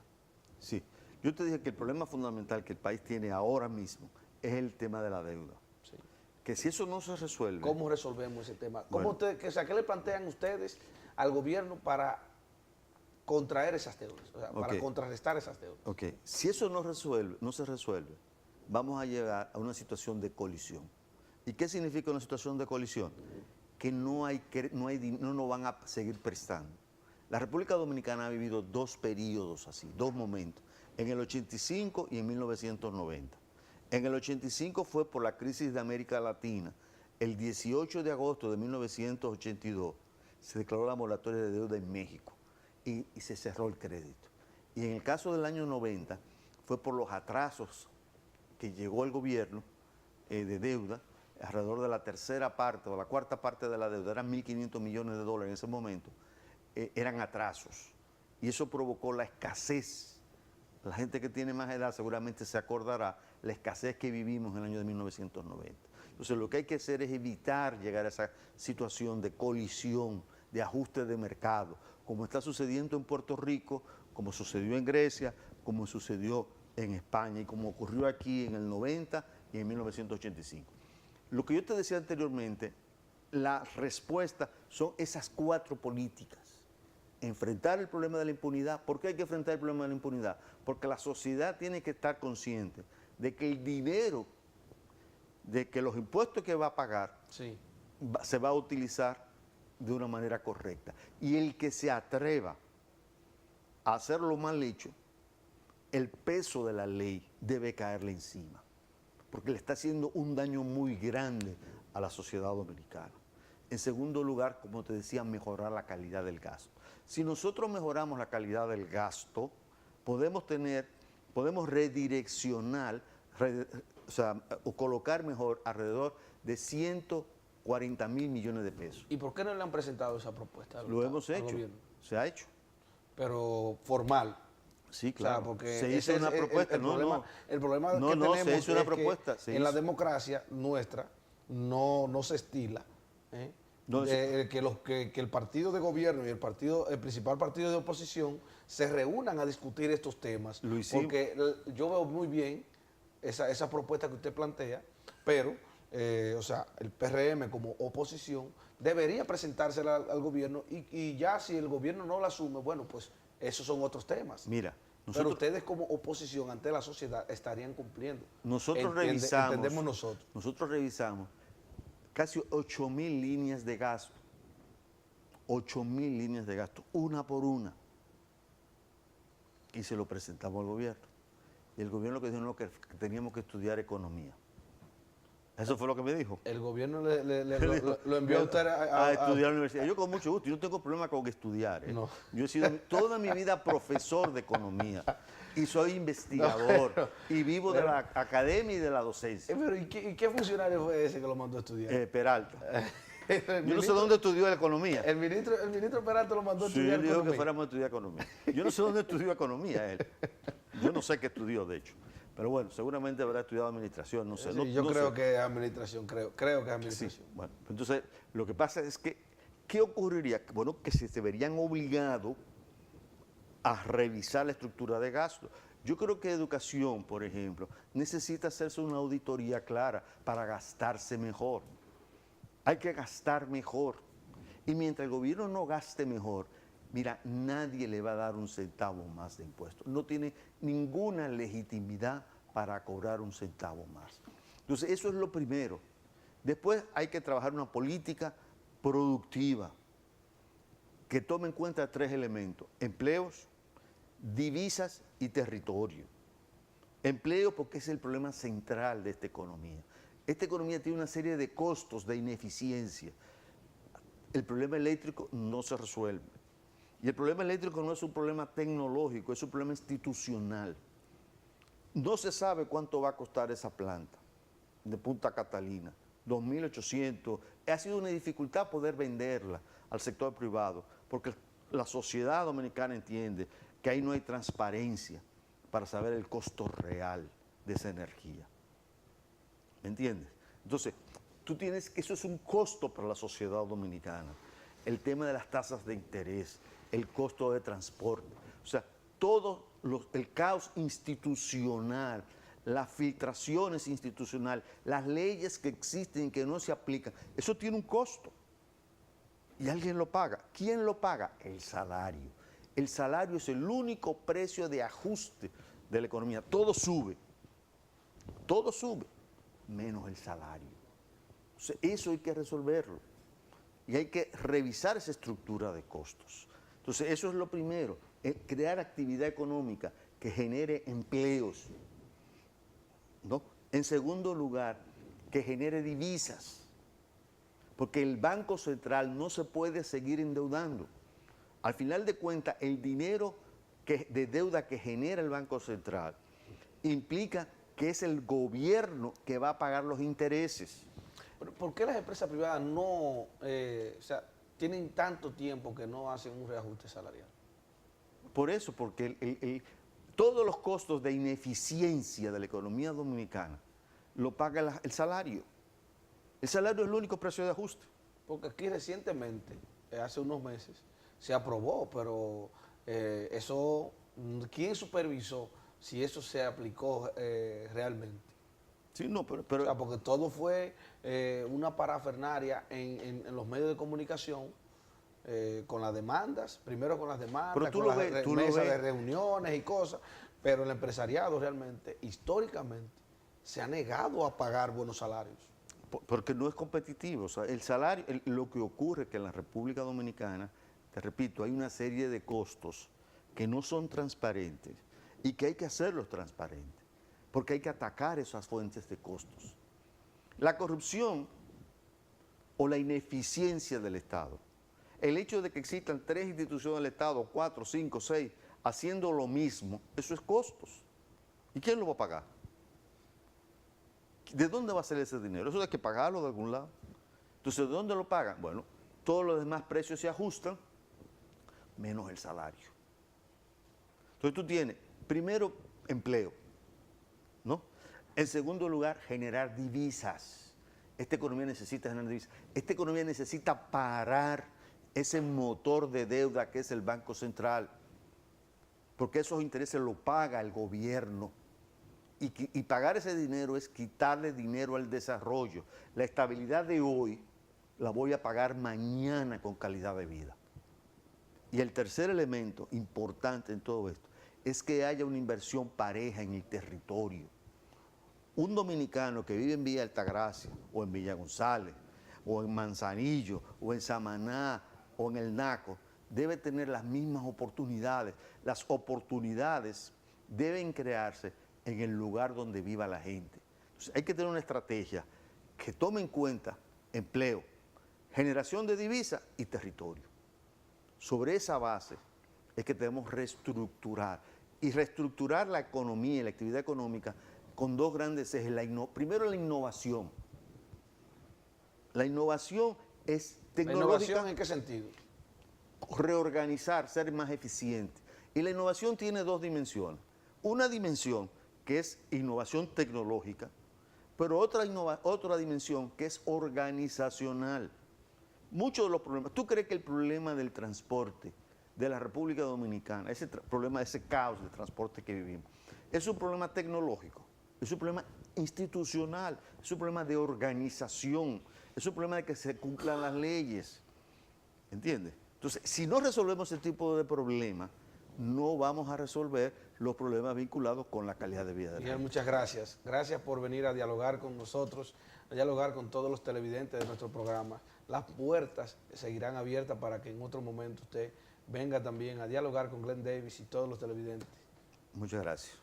Sí, yo te dije que el problema fundamental que el país tiene ahora mismo es el tema de la deuda. Sí. Que si eso no se resuelve... ¿Cómo resolvemos ese tema? ¿Cómo ¿qué le plantean ustedes al gobierno para contraer esas deudas, o sea, para contrarrestar esas deudas? Ok, si eso no se resuelve, vamos a llegar a una situación de colisión. ¿Y qué significa una situación de colisión? Que no nos van a seguir prestando. La República Dominicana ha vivido dos periodos así, dos momentos, en el 85 y en 1990. En el 85 fue por la crisis de América Latina. El 18 de agosto de 1982 se declaró la moratoria de deuda en México y se cerró el crédito. Y en el caso del año 90 fue por los atrasos que llegó el gobierno de deuda, alrededor de la tercera parte o la cuarta parte de la deuda, eran 1.500 millones de dólares en ese momento, eran atrasos. Y eso provocó la escasez. La gente que tiene más edad seguramente se acordará la escasez que vivimos en el año de 1990. Entonces lo que hay que hacer es evitar llegar a esa situación de colisión, de ajuste de mercado, como está sucediendo en Puerto Rico, como sucedió en Grecia, como sucedió en España y como ocurrió aquí en el 90 y en 1985. Lo que yo te decía anteriormente la respuesta son esas 4 políticas. Enfrentar el problema de la impunidad. ¿Por qué hay que enfrentar el problema de la impunidad? Porque la sociedad tiene que estar consciente de que el dinero, de que los impuestos que va a pagar, se va a utilizar de una manera correcta. Y el que se atreva a hacerlo mal hecho, el peso de la ley debe caerle encima, porque le está haciendo un daño muy grande a la sociedad dominicana. En segundo lugar, como te decía, mejorar la calidad del gasto. Si nosotros mejoramos la calidad del gasto, podemos redireccionar, o colocar mejor alrededor de 140.000 millones de pesos. ¿Y por qué no le han presentado esa propuesta? Lo hemos hecho, se ha hecho. Pero formal. Sí, claro. O sea, porque se hizo una propuesta. El problema que tenemos se hizo una propuesta. En la democracia nuestra no se estila que el partido de gobierno y el principal partido de oposición se reúnan a discutir estos temas. Porque yo veo muy bien esa propuesta que usted plantea, pero o sea, el PRM como oposición debería presentársela al gobierno y ya si el gobierno no la asume, bueno, pues esos son otros temas. Mira, pero ustedes como oposición ante la sociedad estarían cumpliendo. Nosotros revisamos casi 8.000 líneas de gasto. 8.000 líneas de gasto, una por una. Y se lo presentamos al gobierno. Y el gobierno que dijo que teníamos que estudiar economía. Eso fue lo que me dijo. El gobierno lo envió a usted a estudiar en la universidad. Yo con mucho gusto, yo no tengo problema con estudiar. No. Yo he sido toda mi vida profesor de economía y soy investigador y vivo de la academia y de la docencia. Pero ¿y qué funcionario fue ese que lo mandó a estudiar? Peralta. Yo no sé dónde estudió la economía. El ministro Peralta lo mandó a estudiar economía. Sí, él dijo que fuéramos a estudiar economía. Yo no sé dónde estudió economía él. Yo no sé qué estudió, de hecho. Pero bueno, seguramente habrá estudiado administración, no sé. Sí, yo creo que es administración, creo que es administración. Sí, bueno, entonces lo que pasa es que, ¿qué ocurriría? Bueno, que se verían obligados a revisar la estructura de gasto. Yo creo que educación, por ejemplo, necesita hacerse una auditoría clara para gastarse mejor. Hay que gastar mejor. Y mientras el gobierno no gaste mejor, mira, nadie le va a dar un centavo más de impuestos. No tiene ninguna legitimidad para cobrar un centavo más. Entonces, eso es lo primero. Después hay que trabajar una política productiva que tome en cuenta 3 elementos: empleos, divisas y territorio. Empleo porque es el problema central de esta economía. Esta economía tiene una serie de costos de ineficiencia. El problema eléctrico no se resuelve. Y el problema eléctrico no es un problema tecnológico, es un problema institucional. No se sabe cuánto va a costar esa planta de Punta Catalina, 2.800. Ha sido una dificultad poder venderla al sector privado, porque la sociedad dominicana entiende que ahí no hay transparencia para saber el costo real de esa energía. ¿Me entiendes? Entonces, tú tienes que eso es un costo para la sociedad dominicana. El tema de las tasas de interés, el costo de transporte, o sea, el caos institucional, las filtraciones institucionales, las leyes que existen y que no se aplican, eso tiene un costo y alguien lo paga. ¿Quién lo paga? El salario. El salario es el único precio de ajuste de la economía. Todo sube, menos el salario. O sea, eso hay que resolverlo y hay que revisar esa estructura de costos. Entonces, eso es lo primero, crear actividad económica que genere empleos, ¿no? En segundo lugar, que genere divisas, porque el Banco Central no se puede seguir endeudando. Al final de cuentas, el dinero de deuda que genera el Banco Central implica que es el gobierno que va a pagar los intereses. Pero ¿por qué las empresas privadas no, tienen tanto tiempo que no hacen un reajuste salarial? Por eso, porque todos los costos de ineficiencia de la economía dominicana lo paga el salario. El salario es el único precio de ajuste. Porque aquí recientemente, hace unos meses, se aprobó, pero eso, ¿quién supervisó si eso se aplicó realmente? Sí, no, pero o sea, porque todo fue una parafernaria en los medios de comunicación, con las demandas, primero con las demandas, pero con las mesas de reuniones y cosas, pero el empresariado realmente, históricamente, se ha negado a pagar buenos salarios. Porque no es competitivo. O sea, el salario, lo que ocurre es que en la República Dominicana, te repito, hay una serie de costos que no son transparentes y que hay que hacerlos transparentes, porque hay que atacar esas fuentes de costos. La corrupción o la ineficiencia del Estado, el hecho de que existan 3 instituciones del Estado, 4, 5, 6, haciendo lo mismo, eso es costos. ¿Y quién lo va a pagar? ¿De dónde va a salir ese dinero? Eso hay que pagarlo de algún lado. Entonces, ¿de dónde lo pagan? Bueno, todos los demás precios se ajustan, menos el salario. Entonces tú tienes, primero, empleo, ¿no? En segundo lugar, generar divisas. Esta economía necesita generar divisas. Esta economía necesita parar ese motor de deuda que es el Banco Central, porque esos intereses los paga el gobierno. Y pagar ese dinero es quitarle dinero al desarrollo. La estabilidad de hoy la voy a pagar mañana con calidad de vida. Y el tercer elemento importante en todo esto es que haya una inversión pareja en el territorio. Un dominicano que vive en Villa Altagracia, o en Villa González, o en Manzanillo, o en Samaná, o en el Naco, debe tener las mismas oportunidades. Las oportunidades deben crearse en el lugar donde viva la gente. Entonces, hay que tener una estrategia que tome en cuenta empleo, generación de divisas y territorio. Sobre esa base es que debemos reestructurar, y reestructurar la economía y la actividad económica con 2 grandes ejes. Primero, la innovación. La innovación es tecnológica. ¿La innovación en qué sentido? Reorganizar, ser más eficiente. Y la innovación tiene 2 dimensiones. Una dimensión que es innovación tecnológica, pero otra dimensión que es organizacional. Muchos de los problemas, ¿tú crees que el problema del transporte de la República Dominicana, ese problema, ese caos de transporte que vivimos, es un problema tecnológico, es un problema institucional, es un problema de organización, es un problema de que se cumplan las leyes? ¿Entiendes? Entonces, si no resolvemos ese tipo de problemas, no vamos a resolver los problemas vinculados con la calidad de vida de la gente. Muchas gracias. Gracias por venir a dialogar con nosotros, a dialogar con todos los televidentes de nuestro programa. Las puertas seguirán abiertas para que en otro momento usted venga también a dialogar con Glenn Davis y todos los televidentes. Muchas gracias.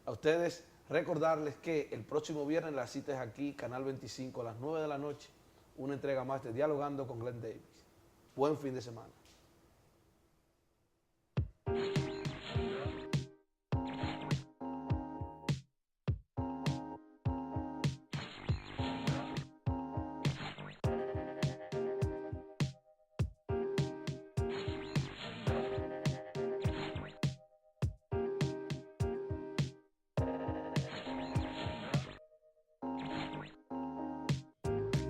A ustedes, recordarles que el próximo viernes la cita es aquí, Canal 25, a las 9 de la noche, una entrega más de Dialogando con Glenn Davis. Buen fin de semana.